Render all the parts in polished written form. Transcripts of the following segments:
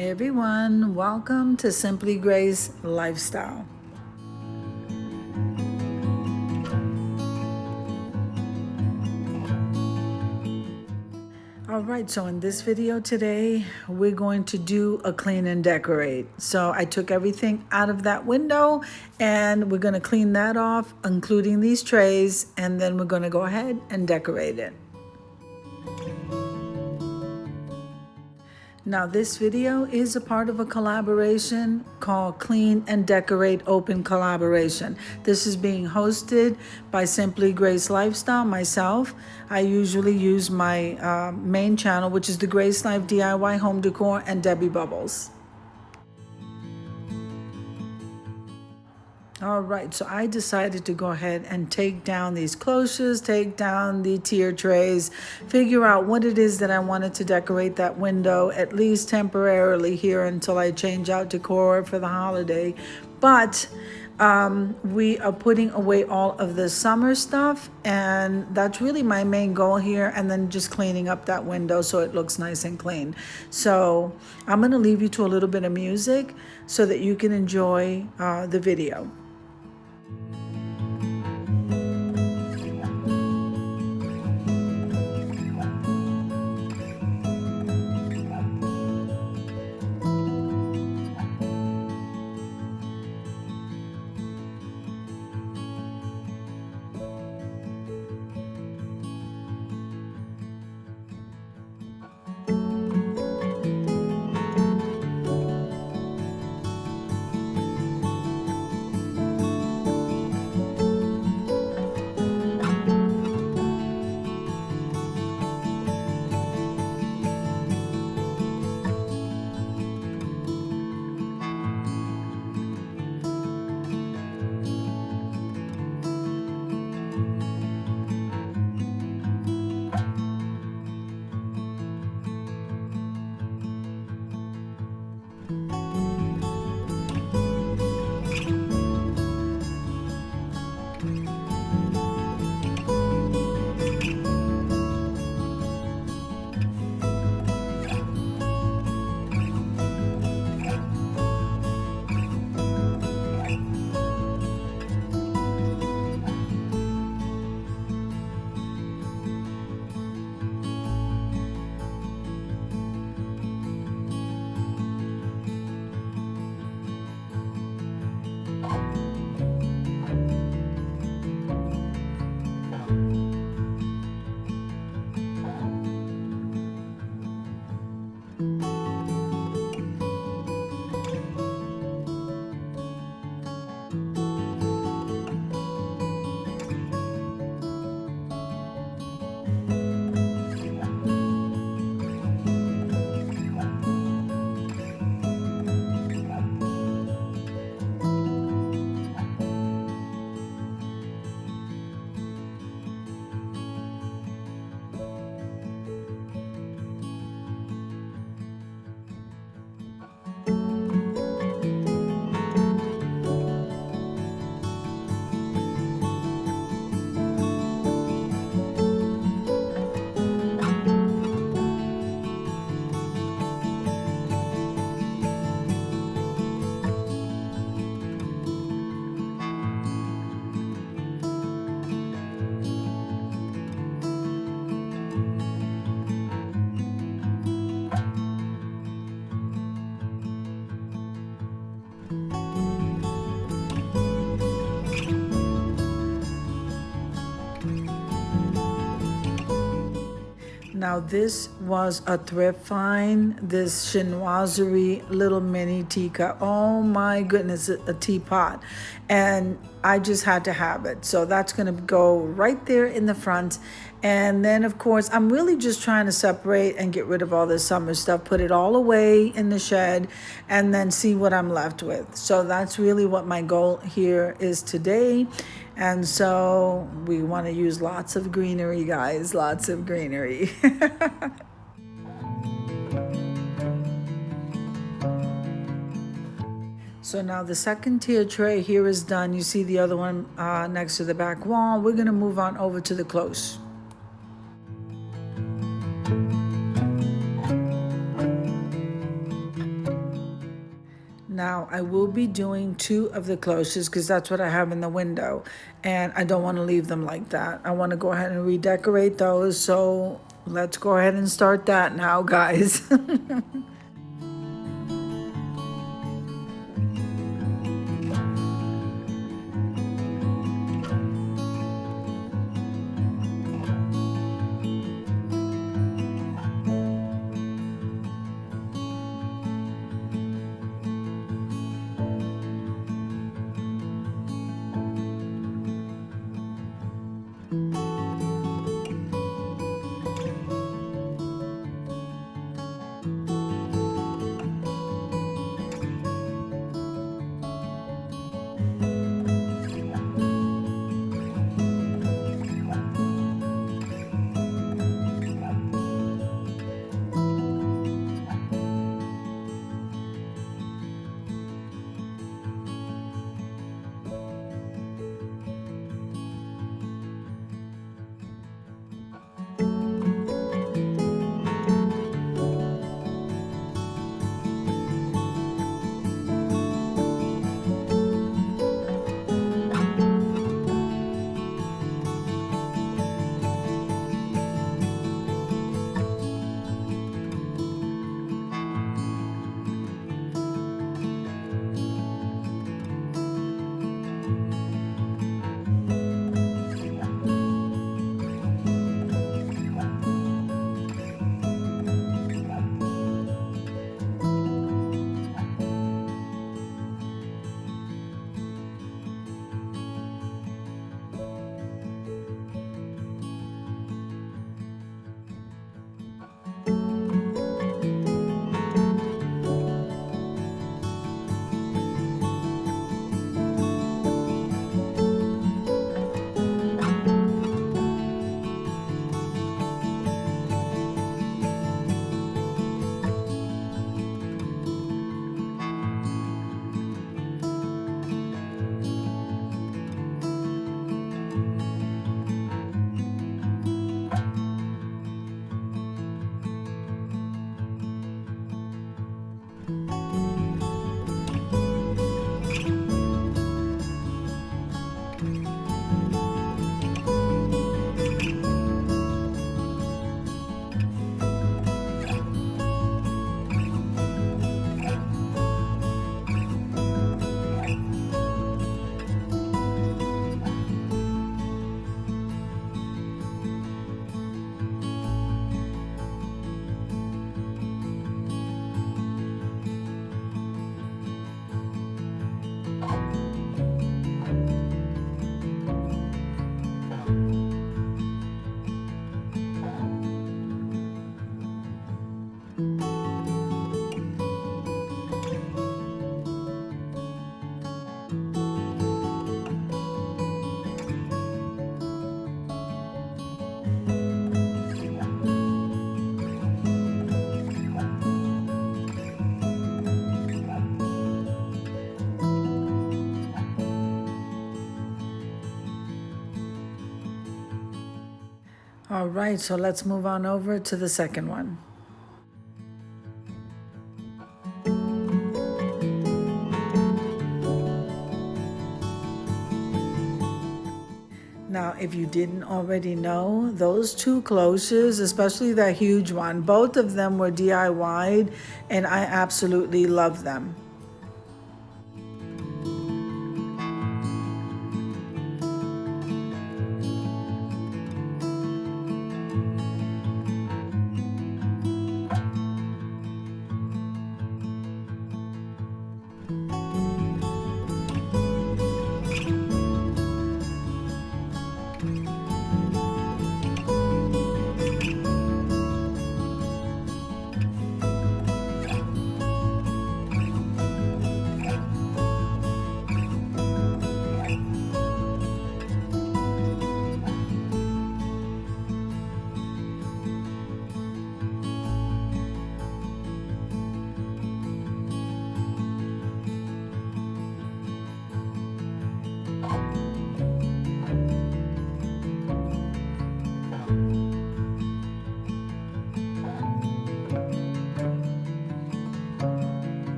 Hi everyone, welcome to Simply Grace Lifestyle. All right, so in this video today, we're going to do a clean and decorate. So I took everything out of that window and we're going to clean that off, including these trays, and then we're going to go ahead and decorate it. Now this video is a part of a collaboration called Clean and Decorate Open Collaboration. This is being hosted by Simply Grace Lifestyle, myself. I usually use my main channel, which is the Grace Life DIY Home Decor, and Debbie Bubbles. All right, so I decided to go ahead and take down these cloches, take down the tier trays, figure out what it is that I wanted to decorate that window, at least temporarily here until I change out decor for the holiday. But we are putting away all of the summer stuff, and that's really my main goal here, and then just cleaning up that window so it looks nice and clean. So I'm gonna leave you to a little bit of music so that you can enjoy the video. Now this was a thrift find, this chinoiserie little mini teacup. Oh my goodness, a teapot. And I just had to have it. So that's gonna go right there in the front. And then of course, I'm really just trying to separate and get rid of all this summer stuff, put it all away in the shed, and then see what I'm left with. So that's really what my goal here is today. And so we want to use lots of greenery, guys, lots of greenery. So now the second tier tray here is done. You see the other one next to the back wall. We're going to move on over to the close. Now I will be doing 2 of the cloches because that's what I have in the window, and I don't want to leave them like that. I want to go ahead and redecorate those, so let's go ahead and start that now, guys. All right, so let's move on over to the second one. Now, if you didn't already know, those 2 cloches, especially that huge one, both of them were DIY'd, and I absolutely love them.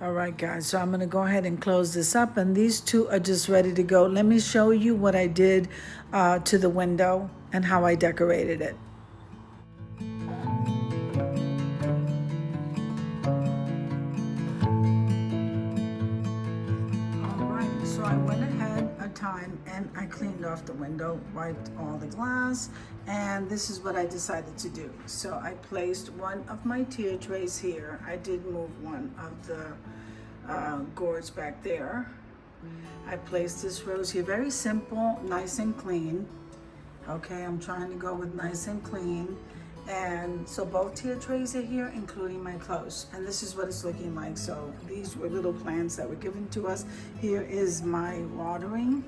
All right, guys, so I'm going to go ahead and close this up, and these two are just ready to go. Let me show you what I did to the window and how I decorated it. All right, so I went ahead a time and I cleaned off the window, wiped all the glass, and this is what I decided to do. So I placed one of my tier trays here. I did move one of the gourds back there. I placed this rose here, very simple, nice and clean. Okay, I'm trying to go with nice and clean. And so both tier trays are here, including my clothes. And this is what it's looking like. So these were little plants that were given to us. Here is my watering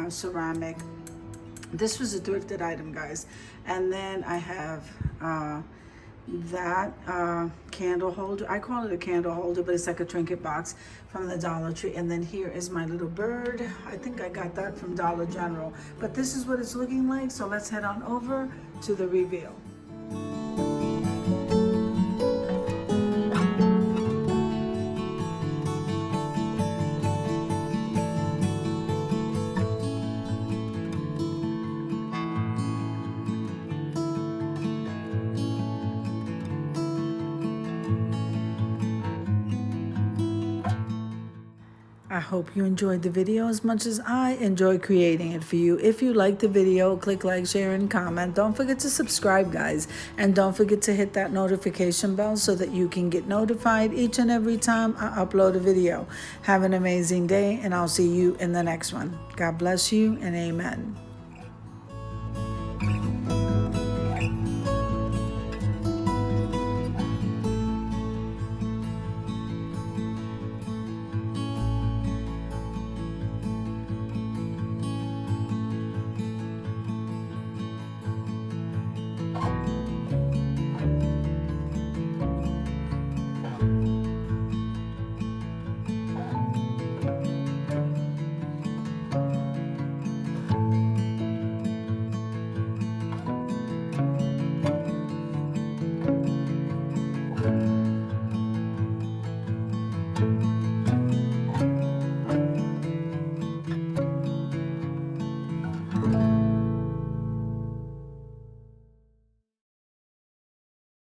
ceramic. This was a thrifted item, guys. And then I have that candle holder. I call it a candle holder, but it's like a trinket box from the Dollar Tree. And then here is my little bird. I think I got that from Dollar General. But this is what it's looking like. So let's head on over to the reveal. I hope you enjoyed the video as much as I enjoy creating it for you. If you like the video, click like, share, and comment. Don't forget to subscribe, guys. And don't forget to hit that notification bell so that you can get notified each and every time I upload a video. Have an amazing day, and I'll see you in the next one. God bless you, and amen.